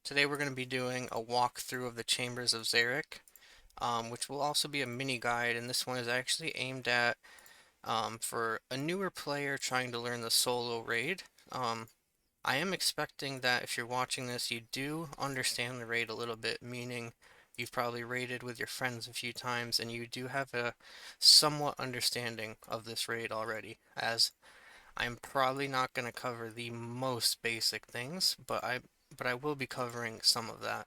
Today we're going to be doing a walkthrough of the Chambers of Xeric, which will also be a mini guide, and this one is actually aimed at for a newer player trying to learn the solo raid. I am expecting that if you're watching this, you do understand the raid a little bit, meaning you've probably raided with your friends a few times, and you do have a somewhat understanding of this raid already, as I'm probably not going to cover the most basic things, but I will be covering some of that.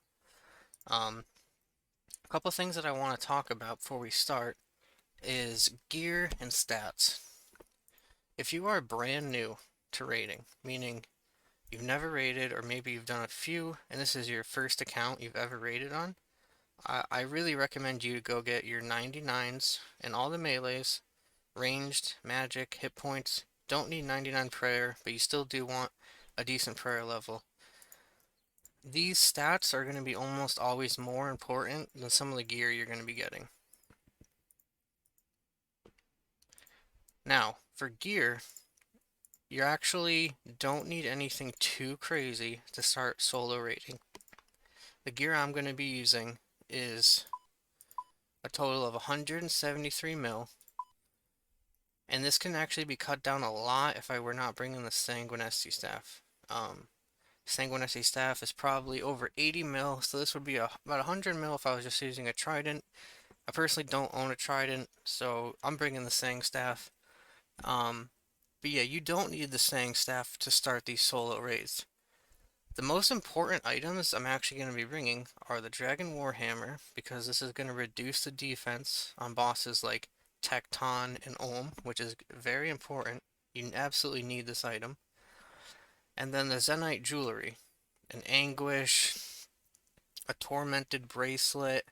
Um, a couple things that I want to talk about before we start is gear and stats. If you are brand new to raiding, meaning you've never raided or maybe you've done a few and this is your first account you've ever raided on, I really recommend you to go get your 99s and all the melees, ranged, magic, hit points. Don't need 99 prayer, but you still do want a decent prayer level. These stats are going to be almost always more important than some of the gear you're going to be getting. Now, for gear, you actually don't need anything too crazy to start solo raiding. The gear I'm going to be using is a total of 173 mil, and this can actually be cut down a lot if I were not bringing the Sanguinesti staff. Sanguinesti staff is probably over 80 mil, so this would be about 100 mil if I was just using a trident. I personally don't own a trident, so I'm bringing the Sang staff. But yeah, you don't need the Sang staff to start these solo raids. The most important items I'm actually going to be bringing are the Dragon Warhammer, because this is going to reduce the defense on bosses like Tekton and Olm, which is very important. You absolutely need this item. And then the Zenite Jewelry, an Anguish, a Tormented Bracelet.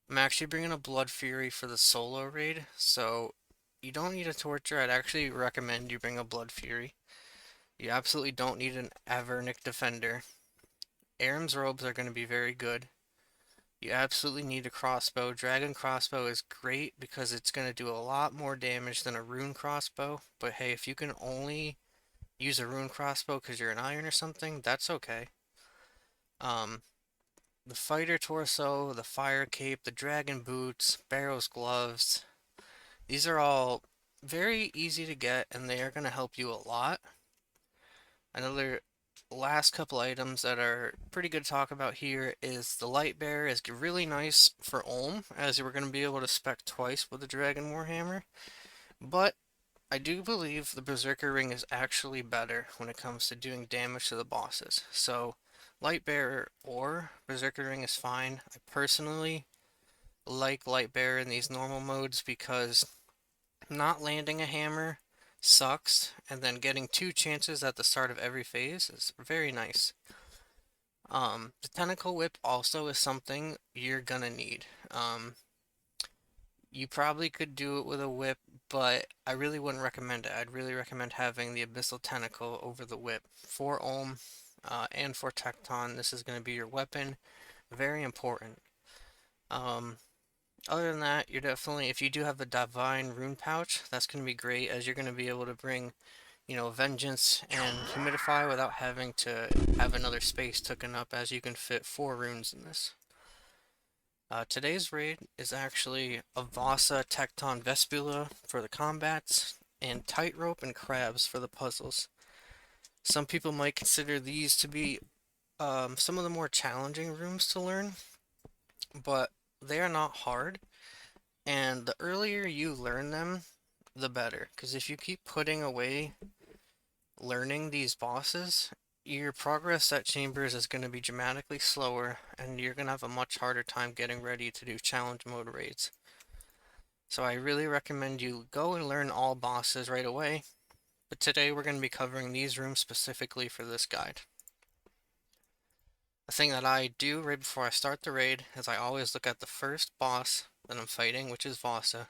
I'm actually bringing a Blood Fury for the solo raid, so you don't need a Torture. I'd actually recommend you bring a Blood Fury. You absolutely don't need an Avernic Defender. Aram's Robes are going to be very good. You absolutely need a crossbow. Dragon Crossbow is great because it's going to do a lot more damage than a Rune Crossbow, but hey, if you can only use a Rune Crossbow because you're an Iron or something, that's okay. The Fighter Torso, the Fire Cape, the Dragon Boots, Barrow's Gloves, these are all very easy to get and they are going to help you a lot. Another last couple items that are pretty good to talk about here is the Light Bearer is really nice for Olm, as we're going to be able to spec twice with the Dragon Warhammer, but I do believe the Berserker Ring is actually better when it comes to doing damage to the bosses. So Light Bearer or Berserker Ring is fine. I personally like Light Bearer in these normal modes because not landing a hammer sucks, and then getting 2 chances at the start of every phase is very nice. The Tentacle Whip also is something you're gonna need. You probably could do it with a whip, but I really wouldn't recommend it. I'd really recommend having the Abyssal Tentacle over the whip. For Olm and for Tekton, this is going to be your weapon. Very important. Other than that, you're definitely, if you do have the Divine Rune Pouch, that's going to be great, as you're going to be able to bring, Vengeance and Humidify without having to have another space taken up, as you can fit 4 runes in this. Today's raid is actually a Vasa Tekton Vespula for the combats, and Tightrope and Crabs for the puzzles. Some people might consider these to be some of the more challenging rooms to learn, but they are not hard, and the earlier you learn them, the better, because if you keep putting away learning these bosses, your progress at Chambers is going to be dramatically slower, and you're going to have a much harder time getting ready to do challenge mode raids. So I really recommend you go and learn all bosses right away, but today we're going to be covering these rooms specifically for this guide. The thing that I do right before I start the raid is I always look at the first boss that I'm fighting, which is Vasa.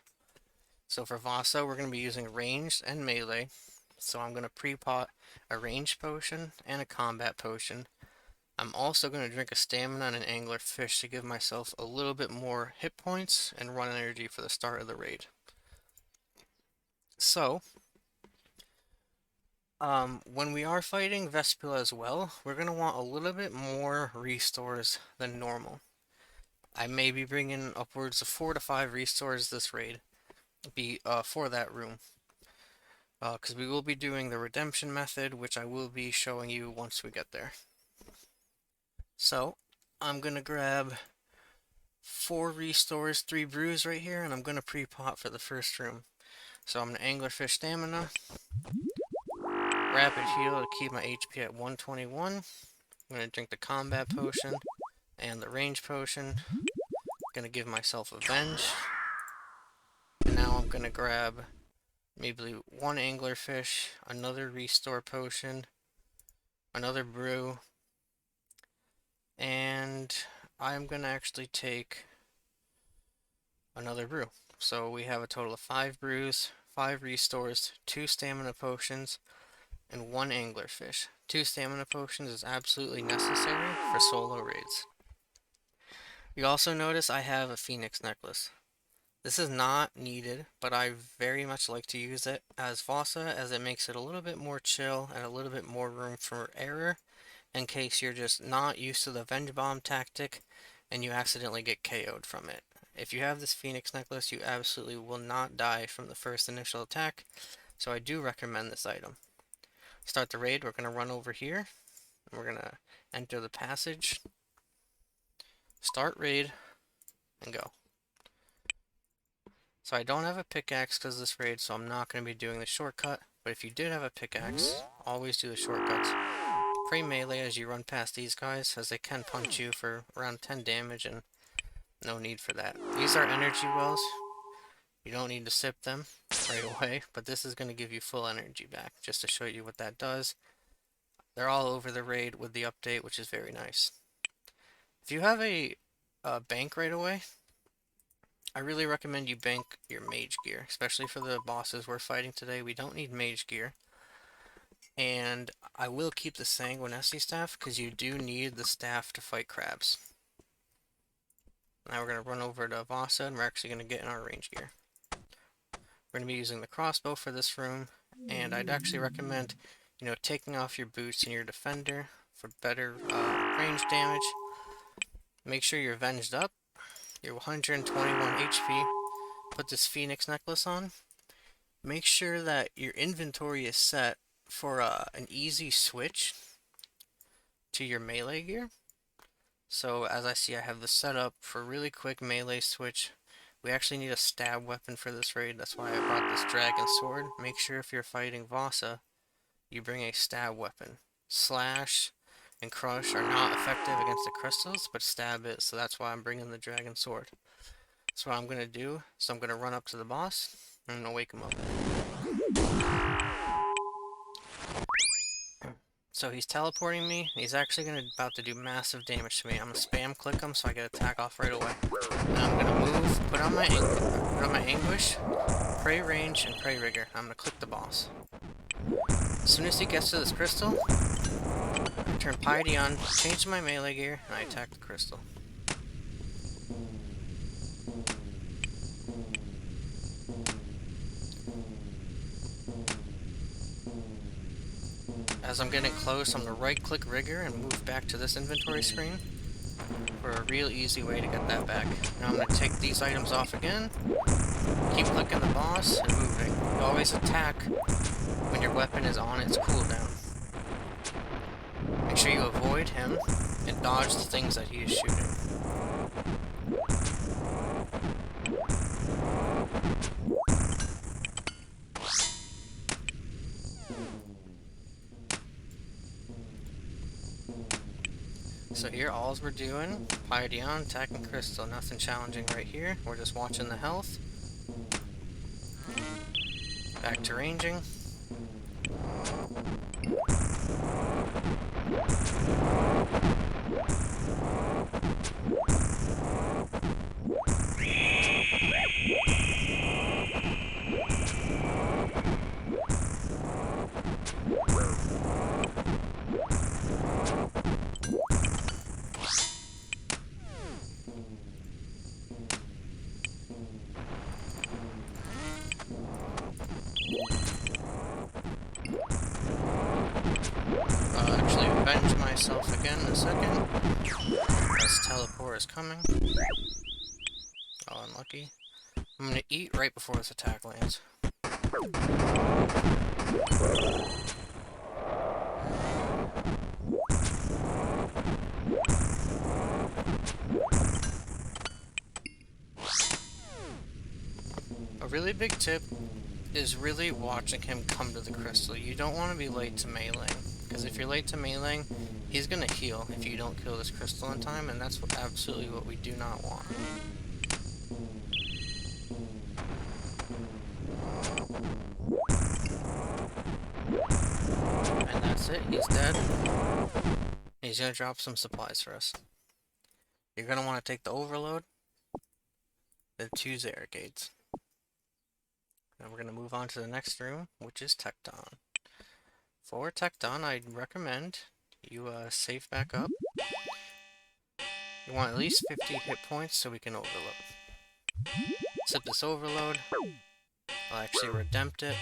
So for Vasa, we're going to be using ranged and melee. So I'm going to pre-pot a ranged potion and a combat potion. I'm also going to drink a stamina and an angler fish to give myself a little bit more hit points and run energy for the start of the raid. So, When we are fighting Vespula as well, we're going to want a little bit more restores than normal. I may be bringing upwards of 4 to 5 restores this raid for that room. Because we will be doing the redemption method, which I will be showing you once we get there. So, I'm going to grab 4 restores, 3 brews right here, and I'm going to pre-pot for the first room. So I'm going to anglerfish stamina, rapid heal to keep my HP at 121. I'm going to drink the combat potion and the range potion. I'm going to give myself a venge. And now I'm going to grab maybe 1 anglerfish, another restore potion, another brew, and I'm going to actually take another brew. So we have a total of 5 brews, 5 restores, 2 stamina potions, and 1 anglerfish. 2 stamina potions is absolutely necessary for solo raids. You also notice I have a phoenix necklace. This is not needed, but I very much like to use it as Vasa, as it makes it a little bit more chill and a little bit more room for error in case you're just not used to the Venge Bomb tactic and you accidentally get KO'd from it. If you have this Phoenix necklace, you absolutely will not die from the first initial attack, so I do recommend this item. Start the raid, we're going to run over here, and we're going to enter the passage, start raid, and go. So I don't have a pickaxe because of this raid, so I'm not going to be doing the shortcut, but if you did have a pickaxe, always do the shortcuts. Pray melee as you run past these guys, as they can punch you for around 10 damage, and no need for that. These are energy wells. You don't need to sip them right away, but this is going to give you full energy back, just to show you what that does. They're all over the raid with the update, which is very nice. If you have a bank right away, I really recommend you bank your mage gear, especially for the bosses we're fighting today. We don't need mage gear. And I will keep the Sanguinesi staff, because you do need the staff to fight crabs. Now we're going to run over to Vasa, and we're actually going to get in our range gear. We're going to be using the crossbow for this room, and I'd actually recommend, taking off your boots and your defender for better range damage. Make sure you're venged up. You're 121 HP. Put this Phoenix necklace on. Make sure that your inventory is set for an easy switch to your melee gear. So as I see, I have the setup for really quick melee switch. We actually need a stab weapon for this raid. That's why I brought this dragon sword. Make sure if you're fighting Vasa, you bring a stab weapon. Slash and crush are not effective against the crystals, but stab is, so that's why I'm bringing the dragon sword. So what I'm going to do, so I'm going to run up to the boss, and I'm going to wake him up. So he's teleporting me, and he's actually about to do massive damage to me. I'm going to spam click him so I get attack off right away. And I'm going to move, put on my anguish, pray range, and pray rigor. I'm going to click the boss. As soon as he gets to this crystal, I turn piety on, change my melee gear, and I attack the crystal. As I'm getting close, I'm going to right-click rigor and move back to this inventory screen for a real easy way to get that back. Now I'm going to take these items off again, keep clicking the boss, and moving. You always attack when your weapon is on its cooldown. Make sure you avoid him and dodge the things that he is shooting. So here, all we're doing, piety on, attacking crystal. Nothing challenging right here. We're just watching the health. Back to ranging. This teleport is coming. Oh, unlucky. I'm gonna eat right before this attack lands. A really big tip is really watching him come to the crystal. You don't want to be late to meleeing, because if you're late to meleeing, he's gonna heal if you don't kill this crystal in time, and that's absolutely what we do not want. And that's it, he's dead. He's gonna drop some supplies for us. You're gonna want to take the overload, the 2 Zarigades. And we're gonna move on to the next room, which is Tekton. For Tekton, I'd recommend you save back up. You want at least 50 hit points so we can overload. Sip this overload. I'll actually redempt it.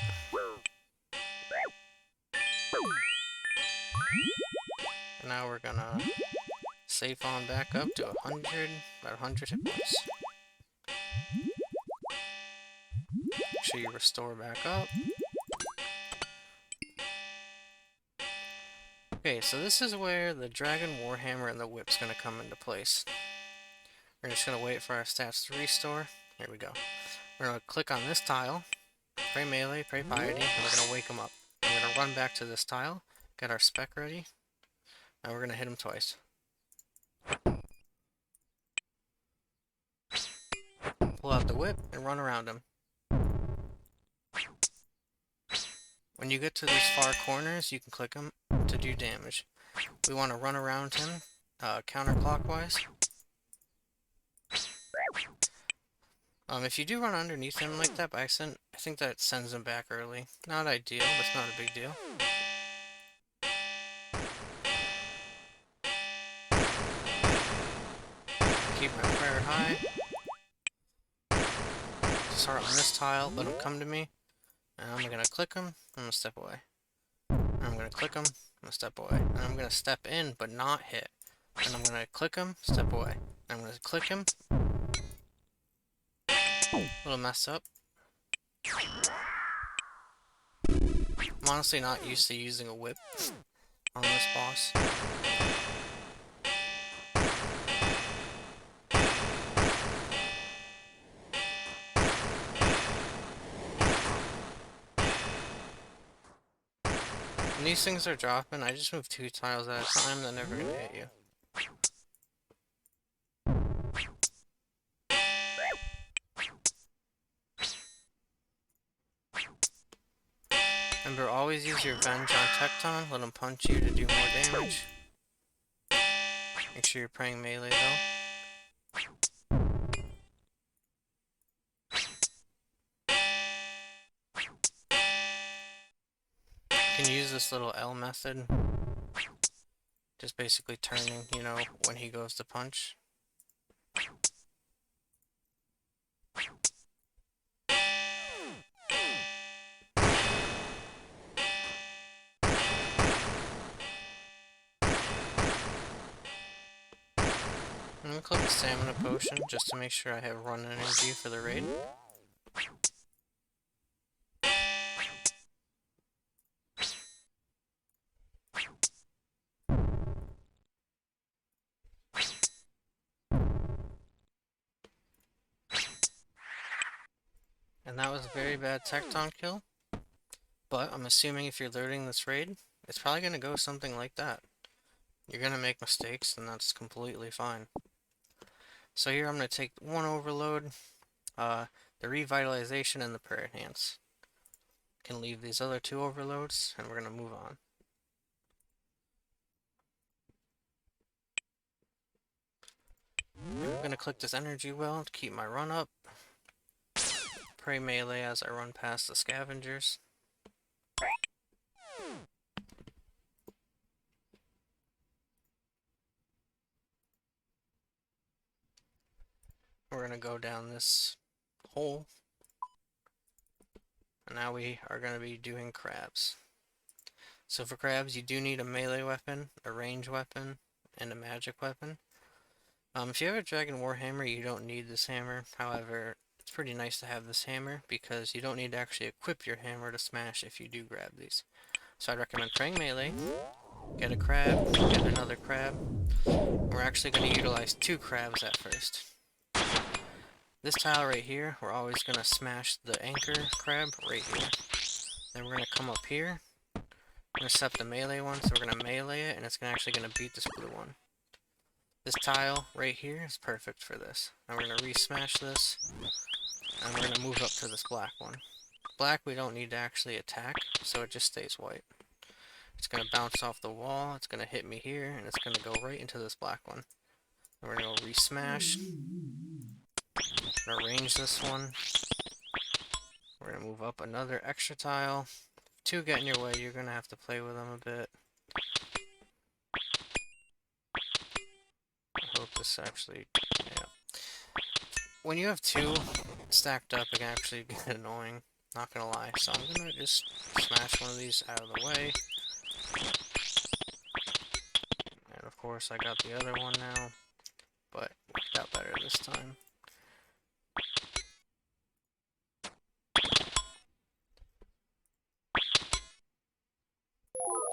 And now we're gonna save on back up to 100, about 100 hit points. Make sure you restore back up. Okay, so this is where the Dragon Warhammer and the Whip's gonna come into place. We're just gonna wait for our stats to restore. Here we go. We're gonna click on this tile, pray melee, pray piety, and we're gonna wake him up. We're gonna run back to this tile, get our spec ready, and we're gonna hit him twice. Pull out the whip and run around him. When you get to these far corners, you can click them to do damage. We want to run around him counterclockwise. If you do run underneath him like that by accident, I think that sends him back early. Not ideal, but it's not a big deal. Keep my prayer high. Start on this tile, let him come to me. And I'm gonna click him, I'm gonna step away. And I'm gonna click him, I'm gonna step away. And I'm gonna step in, but not hit. And I'm gonna click him, step away. And I'm gonna click him. A little messed up. I'm honestly not used to using a whip on this boss. When these things are dropping, I just move 2 tiles at a time, they're never gonna hit you. Remember, always use your Venge on Tekton, let him punch you to do more damage. Make sure you're praying melee though. You can use this little L method. Just basically turning, you know, when he goes to punch. I'm gonna click the stamina potion just to make sure I have run energy for the raid. And that was a very bad Tekton kill. But I'm assuming if you're learning this raid, it's probably gonna go something like that. You're gonna make mistakes, and that's completely fine. So here I'm gonna take 1 overload, the revitalization, and the prayer enhance. Can leave these other 2 overloads, and we're gonna move on. I'm gonna click this energy well to keep my run up. Pray melee as I run past the scavengers. We're gonna go down this hole. And now we are gonna be doing crabs. So for crabs, you do need a melee weapon, a range weapon, and a magic weapon. If you have a Dragon Warhammer, you don't need this hammer. However, it's pretty nice to have this hammer because you don't need to actually equip your hammer to smash if you do grab these. So I'd recommend praying melee, get a crab, get another crab. We're actually going to utilize 2 crabs at first. This tile right here, we're always going to smash the anchor crab right here. Then we're going to come up here. We're going to set the melee one, so we're going to melee it, and it's actually going to beat this blue one. This tile right here is perfect for this. Now we're going to re-smash this, and we're going to move up to this black one. Black we don't need to actually attack, so it just stays white. It's going to bounce off the wall, it's going to hit me here, and it's going to go right into this black one. And we're going to go re-smash. We're going to arrange this one. We're going to move up another extra tile. If 2 get in your way, you're going to have to play with them a bit. I hope this actually, yeah. When you have 2 stacked up, it can actually get annoying, not gonna lie. So I'm gonna just smash one of these out of the way. And of course I got the other one now, but it worked out better this time.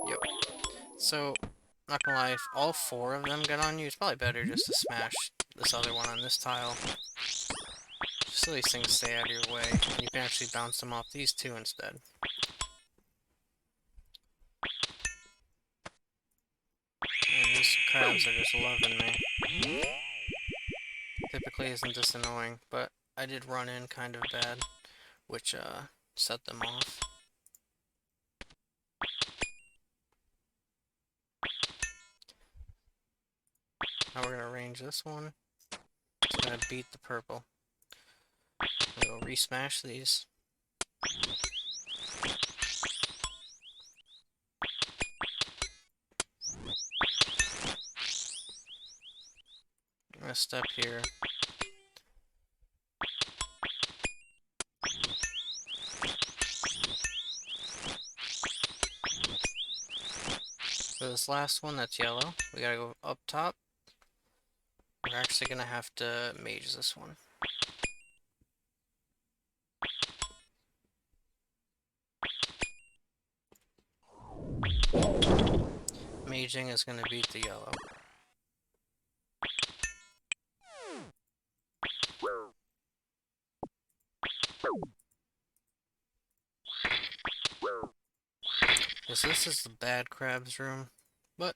Yep. So, not gonna lie, if all 4 of them get on you, it's probably better just to smash this other one on this tile. Just so these things stay out of your way, and you can actually bounce them off these 2 instead. And these crabs are just loving me. Typically isn't this annoying, but I did run in kind of bad, which set them off. Now we're going to arrange this one. It's going to beat the purple. We'll re-smash these. I'm going to step here. For this last one that's yellow, we gotta go up top. We're actually gonna have to mage this one. Maging is gonna beat the yellow. This is the bad crab's room, but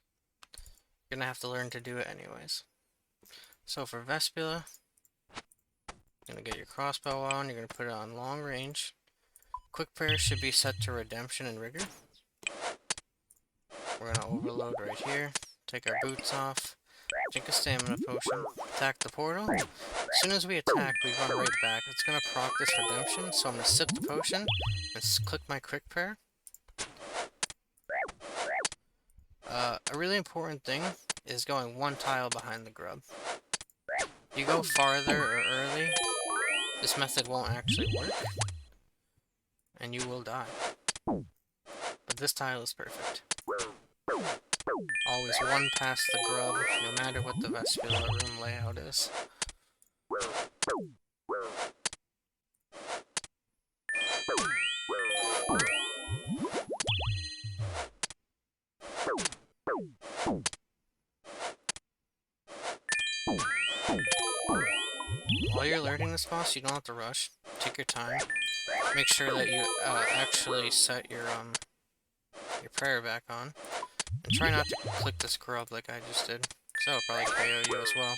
you're gonna have to learn to do it anyways. So for Vespula, you're gonna get your crossbow on, you're gonna put it on long range. Quick prayer should be set to redemption and rigor. We're gonna overload right here, take our boots off, drink a stamina potion, attack the portal. As soon as we attack, we run right back. It's gonna proc this redemption, so I'm gonna sip the potion and click my quick prayer. A really important thing is going 1 tile behind the grub. You go farther or early, this method won't actually work, and you will die. But this tile is perfect. Always 1 past the grub, no matter what the Vespula room layout is. While you're alerting this boss, you don't have to rush. Take your time. Make sure that you actually set your prayer back on. And try not to click this grub like I just did, because that'll probably KO you as well.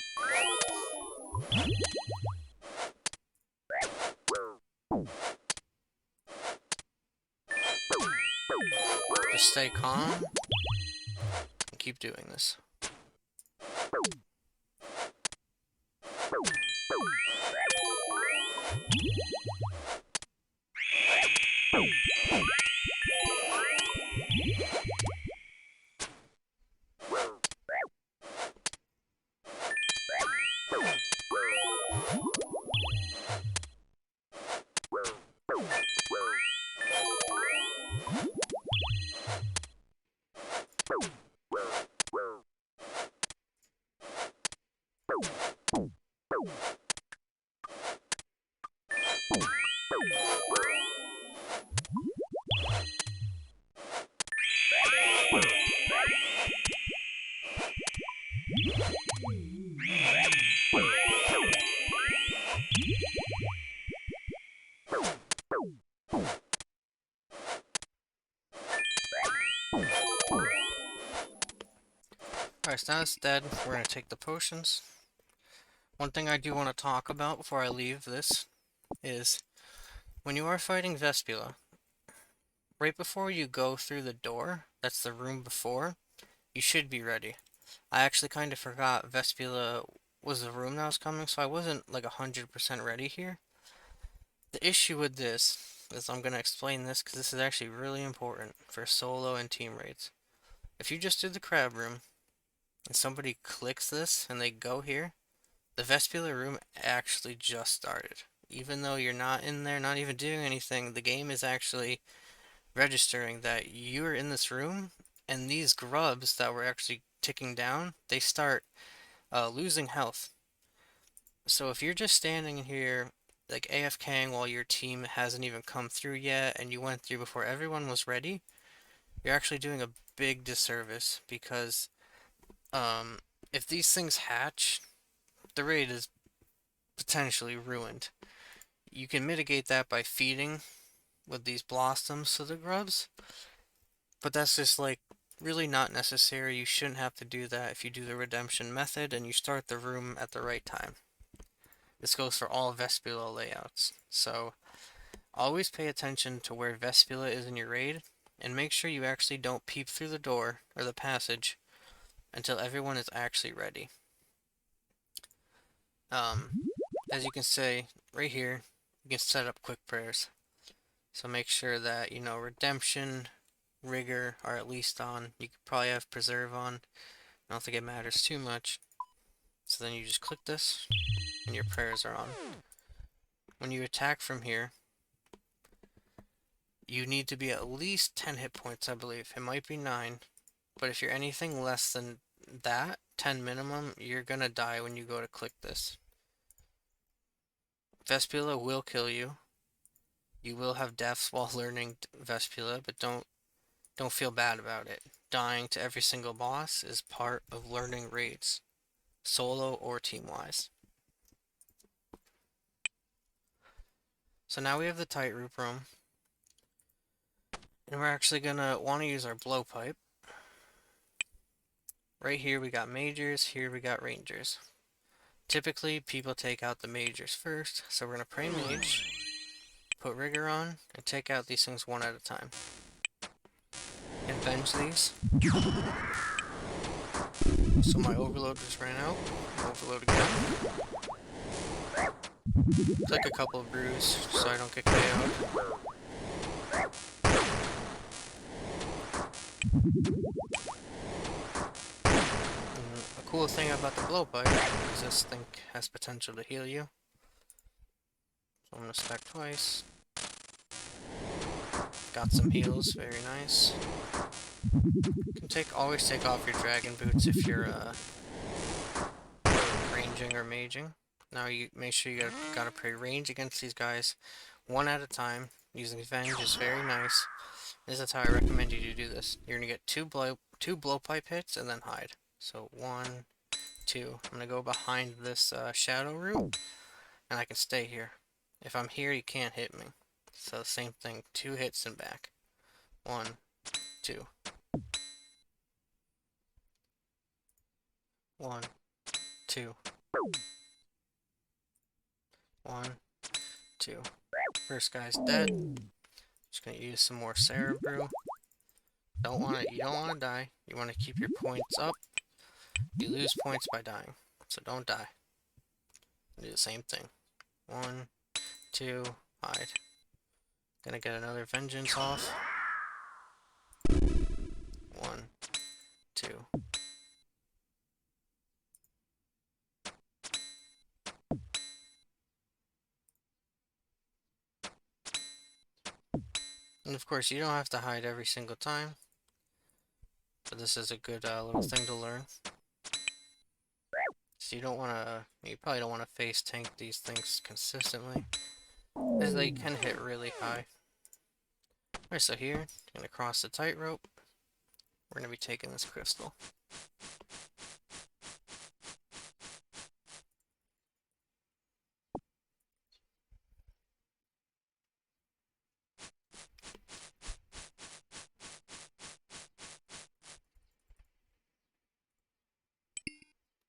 Just stay calm and keep doing this. Alright, so now it's dead. We're gonna take the potions. One thing I do want to talk about before I leave this is when you are fighting Vespula, right before you go through the door, that's the room before, you should be ready. I actually kind of forgot Vespula was the room that was coming, so I wasn't like 100% ready here. The issue with this is I'm going to explain this because this is actually really important for solo and team raids. If you just do the crab room and somebody clicks this and they go here, the Vespula room actually just started. Even though you're not in there, not even doing anything, the game is actually registering that you're in this room, and these grubs that were actually ticking down, they start losing health. So if you're just standing here like AFKing while your team hasn't even come through yet and you went through before everyone was ready, you're actually doing a big disservice because if these things hatch, the raid is potentially ruined. You can mitigate that by feeding with these blossoms to the grubs, but that's just like really not necessary. You shouldn't have to do that if you do the redemption method and you start the room at the right time. This goes for all Vespula layouts. So always pay attention to where Vespula is in your raid and make sure you actually don't peep through the door or the passage until everyone is actually ready. As you can say right here, you can set up quick prayers. So make sure that, you know, redemption, rigor are at least on. You could probably have preserve on. I don't think it matters too much. So then you just click this and your prayers are on. When you attack from here, you need to be at least 10 hit points, I believe. It might be 9, but if you're anything less than that, 10 minimum, you're gonna die when you go to click this. Vespula will kill you. You will have deaths while learning Vespula, but don't feel bad about it. Dying to every single boss is part of learning raids, solo or team-wise. So now we have the Tightrope room, and we're actually gonna want to use our blowpipe. Right here we got majors, here we got rangers. Typically people take out the majors first, so we're gonna pray mage, put rigor on, and take out these things one at a time. Avenge these. So my overload just ran out. Overload again. Click a couple of brews so I don't get KO'd. A cool thing about the blowpipe is this thing has potential to heal you. So I'm gonna stack twice. Got some heals, very nice. You can always take off your dragon boots if you're ranging or maging. Now you make sure you gotta pray range against these guys one at a time. Using Venge is very nice. This is how I recommend you to do this. You're gonna get two blowpipe hits and then hide. So 1, 2. I'm gonna go behind this shadow root, and I can stay here. If I'm here, you can't hit me. So same thing, 2 hits and back. 1, 2. 1, 2. 1, 2. First guy's dead. Just gonna use some more Cerebrew. You don't wanna die. You wanna keep your points up. You lose points by dying, so don't die. Do the same thing. 1, 2, hide. Gonna get another vengeance off. 1, 2. And of course, you don't have to hide every single time, but this is a good little thing to learn. because you probably don't want to face tank these things consistently, as they can hit really high. Alright, so here, gonna cross the tightrope. We're gonna be taking this crystal.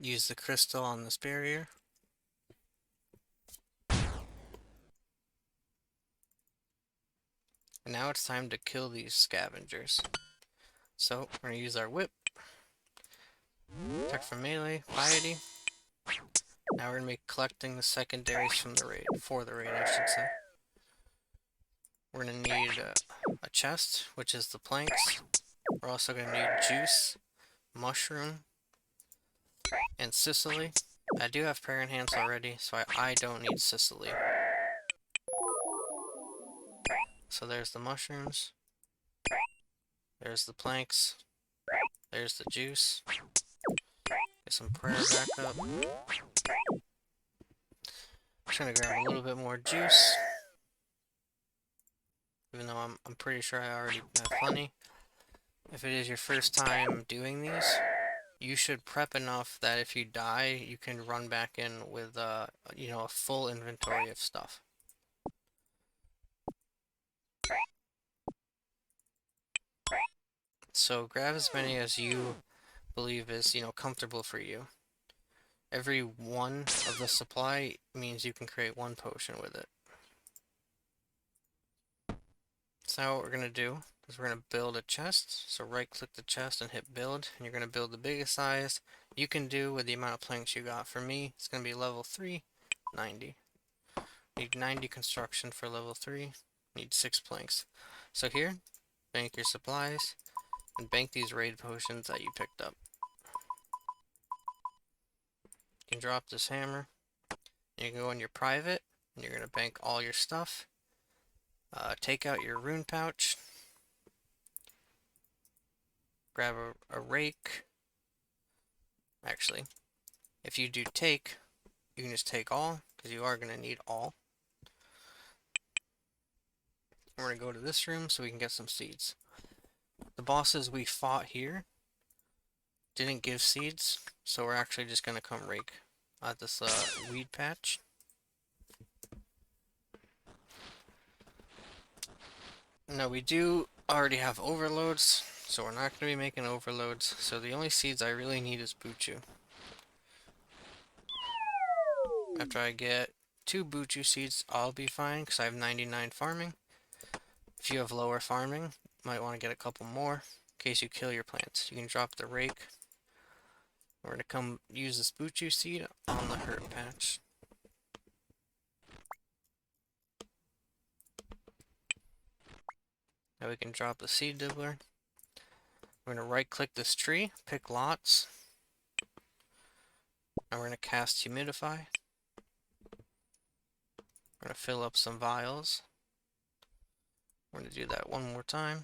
Use the crystal on this barrier. And now it's time to kill these scavengers. So, we're gonna use our whip. Attack from melee, piety. Now we're gonna be collecting the secondaries from the raid, for the raid I should say. We're gonna need a chest, which is the planks. We're also gonna need juice, mushroom, and Sicily. I do have prayer enhance already, so I don't need Sicily. So there's the mushrooms. There's the planks. There's the juice. Get some prayer back up. Just gonna grab a little bit more juice. Even though I'm pretty sure I already have plenty. If it is your first time doing these, you should prep enough that if you die, you can run back in with, you know, a full inventory of stuff. So grab as many as you believe is, you know, comfortable for you. Every one of the supply means you can create one potion with it. So now what we're going to do is we're going to build a chest. So right click the chest and hit build, and you're going to build the biggest size you can do with the amount of planks you got. For me, it's going to be level 3, 90. Need 90 construction for level 3. Need 6 planks. So here, bank your supplies, and bank these raid potions that you picked up. You can drop this hammer. You can go in your private, and you're going to bank all your stuff. Take out your rune pouch. Grab a rake. Actually, if you do take, you can just take all, because you are going to need all. We're going to go to this room so we can get some seeds. The bosses we fought here didn't give seeds, so we're actually just going to come rake at this weed patch. Now we do already have overloads, so we're not going to be making overloads, so the only seeds I really need is Buchu. After I get 2 Buchu seeds, I'll be fine, because I have 99 farming. If you have lower farming, you might want to get a couple more, in case you kill your plants. You can drop the rake. We're going to come use this Buchu seed on the herb patch. Now we can drop the seed dibbler. We're going to right click this tree, pick lots. Now we're going to cast humidify. We're going to fill up some vials. We're going to do that one more time.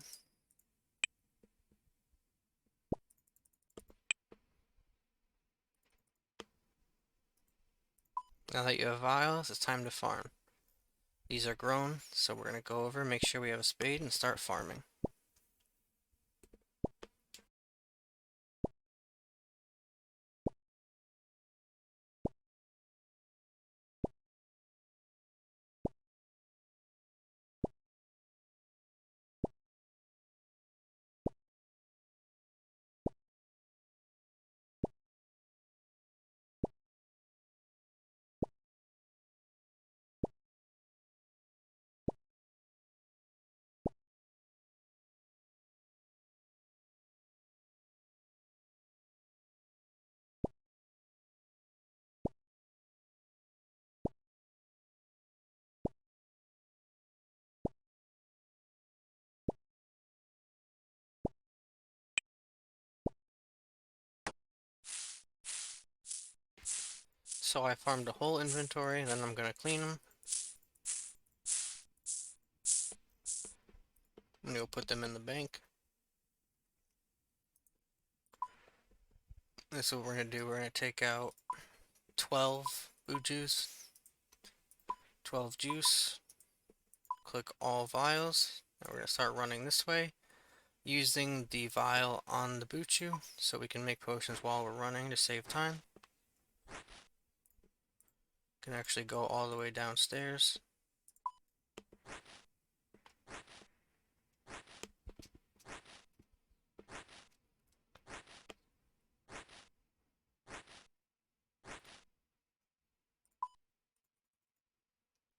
Now that you have vials, it's time to farm. These are grown, so we're going to go over, make sure we have a spade, and start farming. So I farmed the whole inventory, then I'm going to clean them. I'm going to go put them in the bank. This is what we're going to do. We're going to take out 12 boot juice, 12 juice. Click all vials. Now we're going to start running this way, using the vial on the Buchu so we can make potions while we're running to save time. Can actually go all the way downstairs.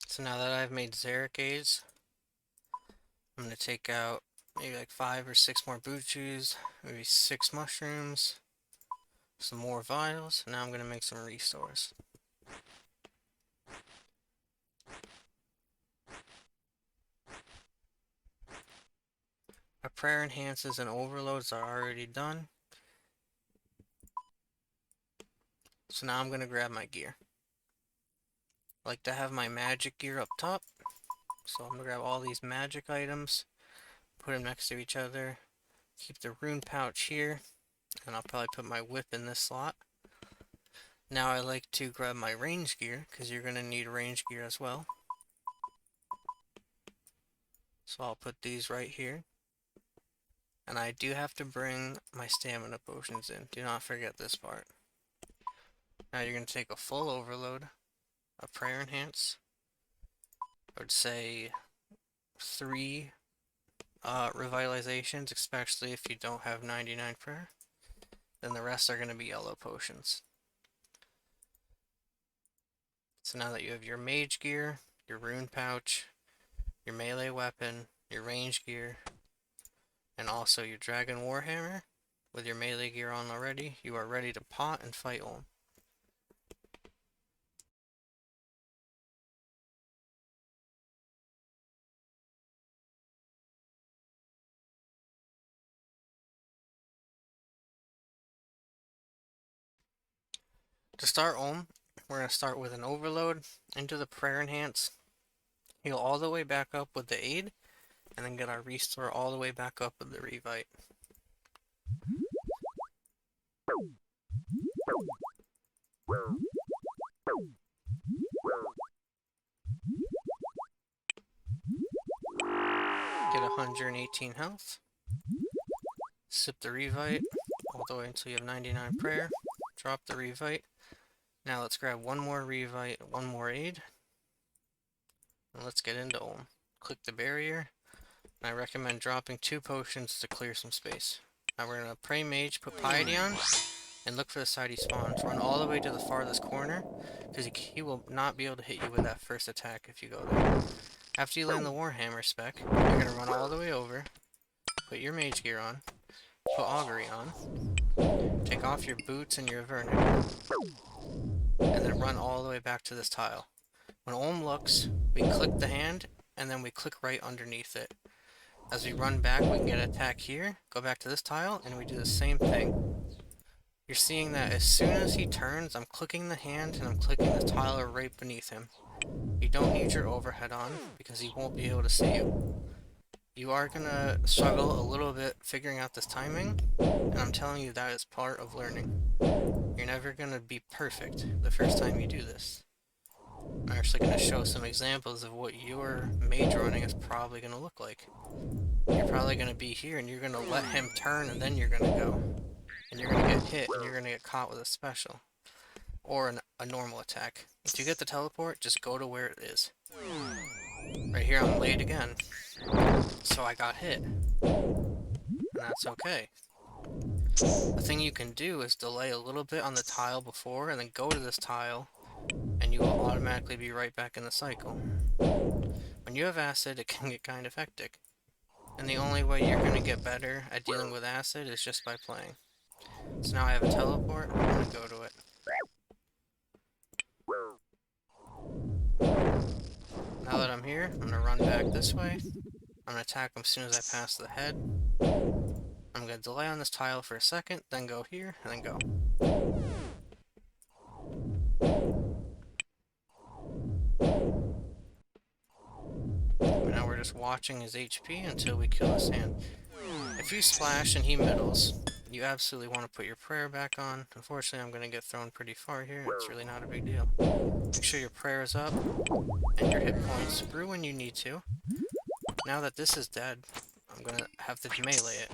So now that I've made Xericades, I'm going to take out maybe like 5 or 6 more Buchus, maybe 6 mushrooms, some more vials, and now I'm going to make some restores. Our prayer enhances and overloads are already done. So now I'm going to grab my gear. I like to have my magic gear up top. So I'm going to grab all these magic items, put them next to each other, keep the rune pouch here, and I'll probably put my whip in this slot. Now I like to grab my range gear, because you're going to need range gear as well. So I'll put these right here. And I do have to bring my stamina potions in. Do not forget this part. Now you're going to take a full overload, a prayer enhance. I would say 3 revitalizations, especially if you don't have 99 prayer. Then the rest are going to be yellow potions. So now that you have your mage gear, your rune pouch, your melee weapon, your range gear, and also your dragon warhammer, with your melee gear on already, you are ready to pot and fight Olm. To start Olm, we're going to start with an overload into the prayer enhance, heal all the way back up with the aid, and then get our restore all the way back up with the revite. Get 118 health. Sip the revite all the way until you have 99 prayer. Drop the revite. Now let's grab one more revite, one more aid. And let's get into Olm. Click the barrier. I recommend dropping 2 potions to clear some space. Now we're going to pray mage, put piety on, and look for the side he spawns. Run all the way to the farthest corner, because he will not be able to hit you with that first attack if you go there. After you land the warhammer spec, you're going to run all the way over, put your mage gear on, put augury on, take off your boots and your vernic, and then run all the way back to this tile. When Olm looks, we click the hand, and then we click right underneath it. As we run back, we can get an attack here, go back to this tile, and we do the same thing. You're seeing that as soon as he turns, I'm clicking the hand, and I'm clicking the tile right beneath him. You don't need your overhead on, because he won't be able to see you. You are going to struggle a little bit figuring out this timing, and I'm telling you that is part of learning. You're never going to be perfect the first time you do this. I'm actually going to show some examples of what your mage running is probably going to look like. You're probably going to be here, and you're going to let him turn, and then you're going to go. And you're going to get hit, and you're going to get caught with a special. Or a normal attack. If you get the teleport, just go to where it is. Right here I'm late again. So I got hit. And that's okay. The thing you can do is delay a little bit on the tile before, and then go to this tile, and you will automatically be right back in the cycle. When you have acid, it can get kind of hectic. And the only way you're going to get better at dealing with acid is just by playing. So now I have a teleport, I'm going to go to it. Now that I'm here, I'm going to run back this way. I'm going to attack him as soon as I pass the head. I'm going to delay on this tile for a second, then go here, and then go. And now we're just watching his HP until we kill his hand. If you splash and he middles, you absolutely want to put your prayer back on. Unfortunately, I'm going to get thrown pretty far here. It's really not a big deal. Make sure your prayer is up and your hit points. Brew when you need to. Now that this is dead, I'm going to have to melee it.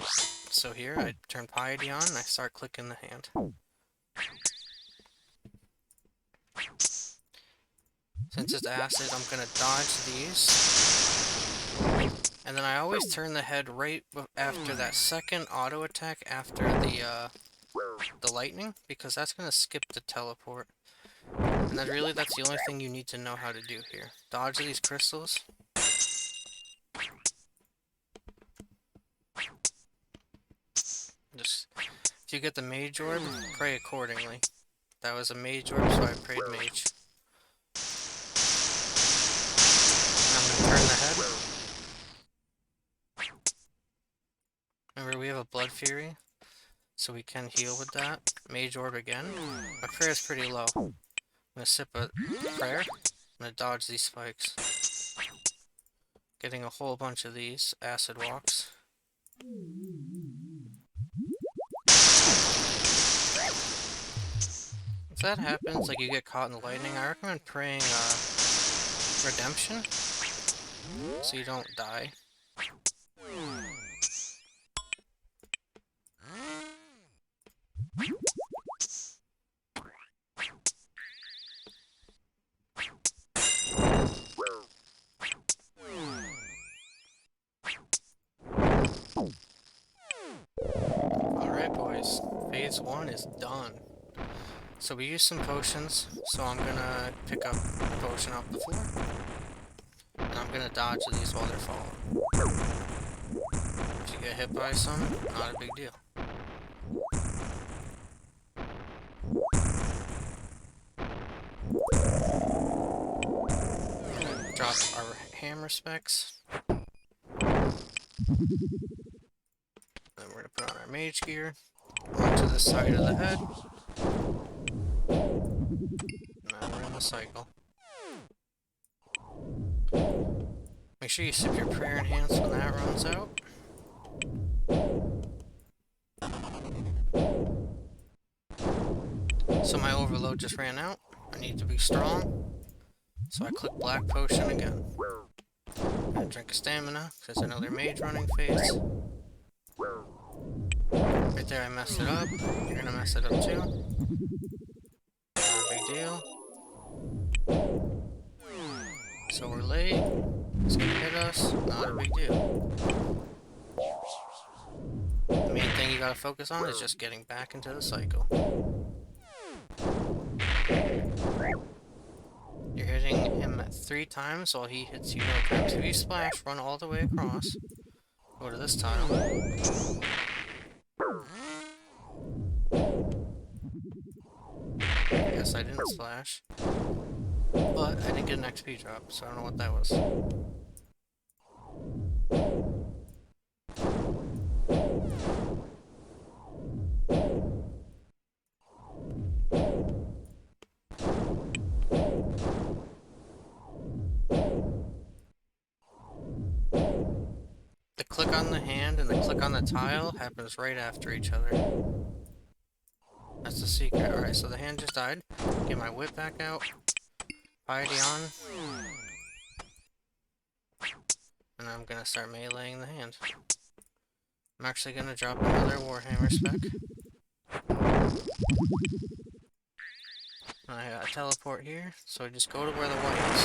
So here, I turn piety on and I start clicking the hand. Since it's acid, I'm going to dodge these. And then I always turn the head right after that second auto attack after the lightning, because that's going to skip the teleport. And then really that's the only thing you need to know how to do here. Dodge these crystals. Just, if you get the mage orb, pray accordingly. That was a mage orb, so I prayed mage. And I'm going to turn the head. Remember, we have a blood fury, so we can heal with that. Mage orb again. My prayer is pretty low. I'm going to sip a prayer. I'm going to dodge these spikes. Getting a whole bunch of these acid walks. If that happens, like you get caught in the lightning, I recommend praying redemption, so you don't die. Alright boys, phase 1 is done. So we used some potions, so I'm gonna pick up a potion off the floor. And I'm gonna dodge these while they're falling. If you get hit by some, not a big deal. Drop our hammer specs. Then we're gonna put on our mage gear. Onto the side of the head. Now we're in the cycle. Make sure you sip your prayer enhance when that runs out. So my overload just ran out. I need to be strong. So I click black potion again. I drink a stamina, because I know their mage running phase. Right there I messed it up. You're gonna mess it up too. Not a big deal. So we're late. It's gonna hit us. Not a big deal. The main thing you gotta focus on is just getting back into the cycle. You're hitting him at 3 times while he hits you no times. If you splash, run all the way across. Go to this tile. Yes, I didn't splash. But I didn't get an XP drop, so I don't know what that was. The click on the hand and the click on the tile happens right after each other. That's the secret. Alright, so the hand just died. Get my whip back out. Piety on. And I'm gonna start meleeing the hand. I'm actually gonna drop another Warhammer spec. I got a teleport here, so I just go to where the white is.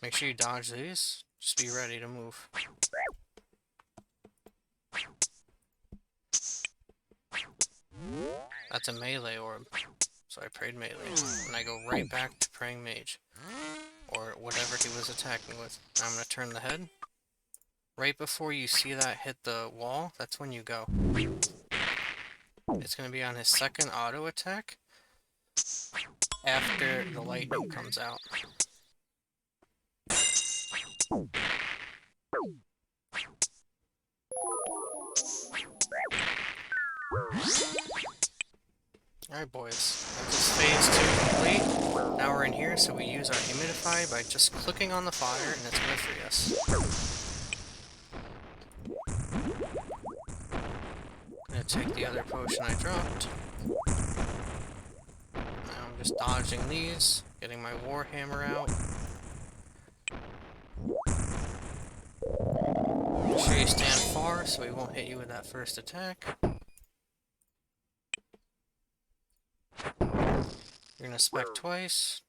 Make sure you dodge these. Just be ready to move. That's a melee orb. So I prayed melee. And I go right back to praying mage. Or whatever he was attacking with. Now I'm going to turn the head. Right before you see that hit the wall, that's when you go. It's going to be on his second auto attack. After the lightning comes out. Alright boys, that is phase 2 complete. Now we're in here, so we use our humidify by just clicking on the fire and it's gonna free us. Gonna take the other potion I dropped. Now I'm just dodging these, getting my warhammer out. Make sure you stand far so he won't hit you with that first attack. You're gonna spec twice.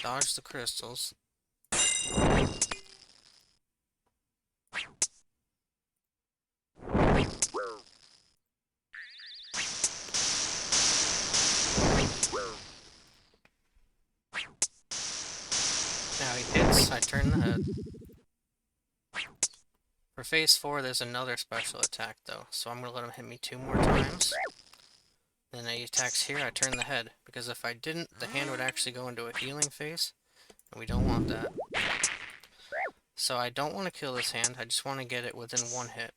Dodge the crystals. Now he hits, I turn the head. For phase 4, there's another special attack though, so I'm gonna let him hit me 2 more times. Then he attacks here, I turn the head, because if I didn't, the hand would actually go into a healing phase, and we don't want that. So I don't want to kill this hand, I just want to get it within 1 hit.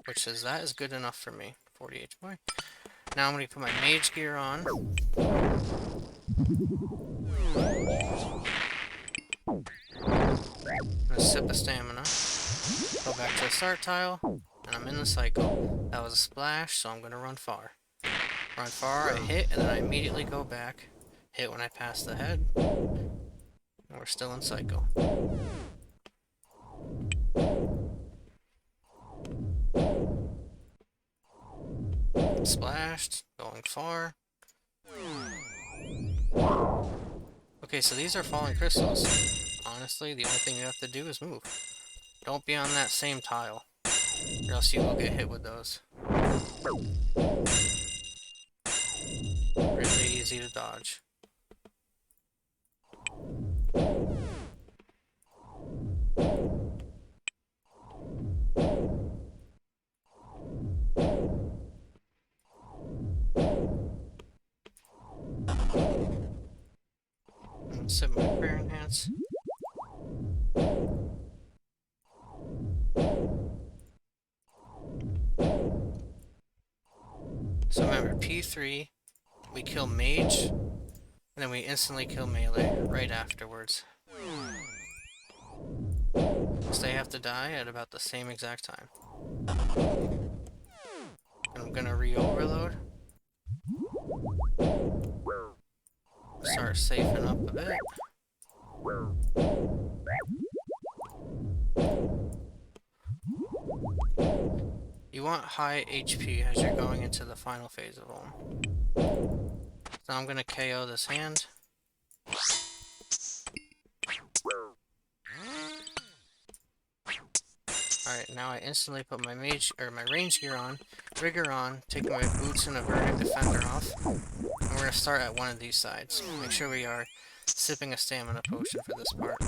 Which is, that is good enough for me. 40 HP. Now I'm going to put my mage gear on. I'm going to sip a stamina. Go back to the start tile, and I'm in the cycle. That was a splash, so I'm going to run far. Run far, I hit, and then I immediately go back. Hit when I pass the head. And we're still in cycle. Splashed, going far. Okay, so these are falling crystals. Honestly, the only thing you have to do is move. Don't be on that same tile, or else you will get hit with those. Really easy to dodge. Sip my prayer enhance. So remember, P3, we kill mage, and then we instantly kill melee right afterwards. So they have to die at about the same exact time. And I'm gonna re-overload. Start safing up a bit. You want high HP as you're going into the final phase of Home. So I'm gonna KO this hand. Alright, now I instantly put my range gear on, rigor on, taking my boots and a verdict defender off. And we're gonna start at one of these sides. Make sure we are sipping a stamina potion for this part.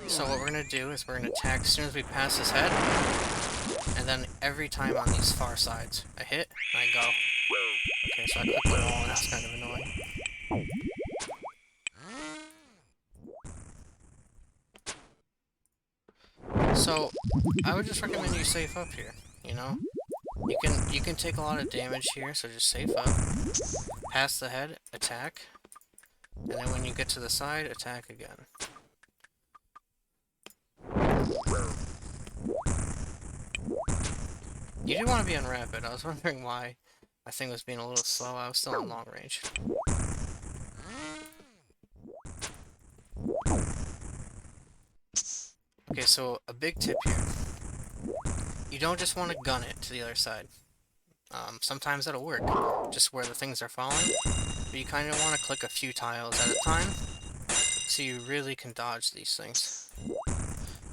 So what we're gonna do is we're gonna attack as soon as we pass his head, and then every time on these far sides. I hit, and I go. Okay, so I click the wall, and that's kind of annoying. So, I would just recommend you safe up here, you know? You can take a lot of damage here, so just safe up. Pass the head, attack. And then when you get to the side, attack again. You do want to be on rapid. I was wondering why my thing was being a little slow. I was still in long range. Okay, so a big tip here. You don't just want to gun it to the other side. Sometimes that'll work, just where the things are falling. But you kind of want to click a few tiles at a time, so you really can dodge these things.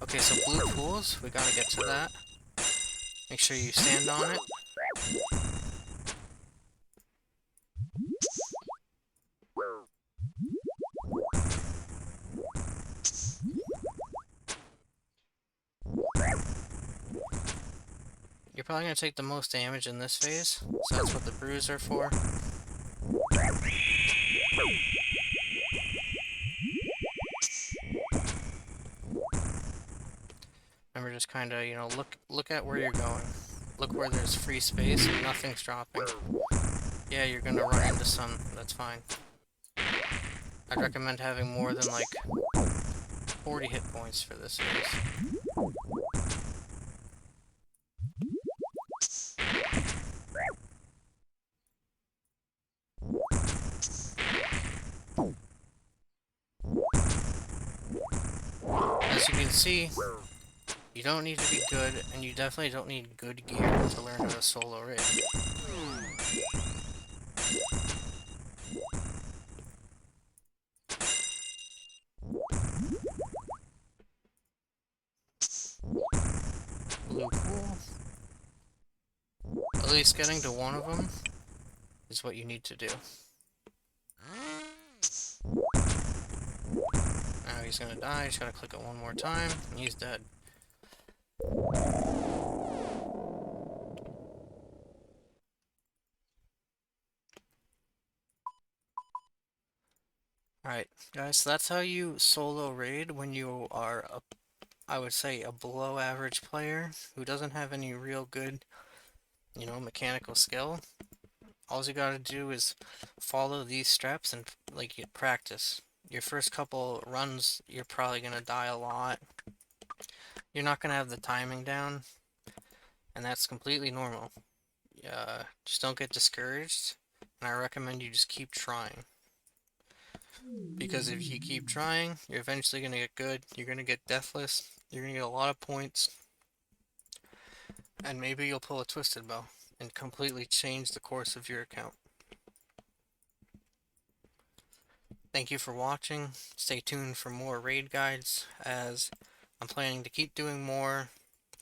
Okay, so blue pools, we gotta get to that. Make sure you stand on it. You're probably going to take the most damage in this phase, so that's what the brews are for. Remember, just kind of, you know, look at where you're going. Look where there's free space and nothing's dropping. Yeah, you're gonna run into some. That's fine. I'd recommend having more than like 40 hit points for this phase. As you can see, you don't need to be good, and you definitely don't need good gear to learn how to solo raid. Blue pool. At least getting to one of them is what you need to do. Now he's gonna die, just gotta click it one more time, and he's dead. Alright, guys, so that's how you solo raid when you are, I would say, a below average player who doesn't have any real good, you know, mechanical skill. All you gotta do is follow these steps and, like, you practice. Your first couple runs, you're probably gonna die a lot. You're not gonna have the timing down, and that's completely normal. Just don't get discouraged, and I recommend you just keep trying. Because if you keep trying, you're eventually gonna get good, you're gonna get deathless, you're gonna get a lot of points, and maybe you'll pull a twisted bow and completely change the course of your account. Thank you for watching. Stay tuned for more raid guides, as I'm planning to keep doing more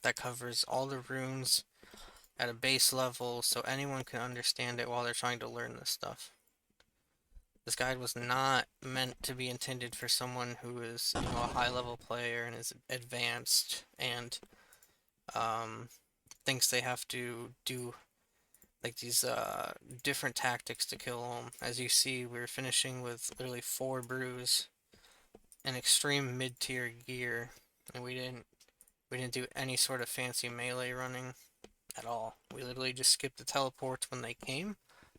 that covers all the runes at a base level so anyone can understand it while they're trying to learn this stuff. This guide was not meant to be intended for someone who is, you know, a high level player and is advanced and thinks they have to do like these different tactics to kill them. As you see, we're finishing with literally 4 brews and extreme mid-tier gear, and we didn't do any sort of fancy melee running at all. We literally just skipped the teleports when they came,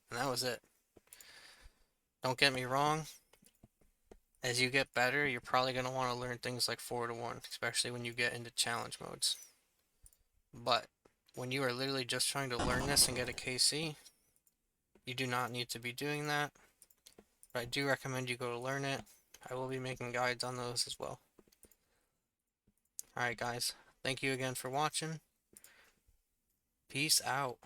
and that was it. Don't get me wrong, as you get better, you're probably going to want to learn things like 4-1, especially when you get into challenge modes. But when you are literally just trying to learn this and get a KC, you do not need to be doing that. But I do recommend you go to learn it. I will be making guides on those as well. Alright guys, thank you again for watching. Peace out.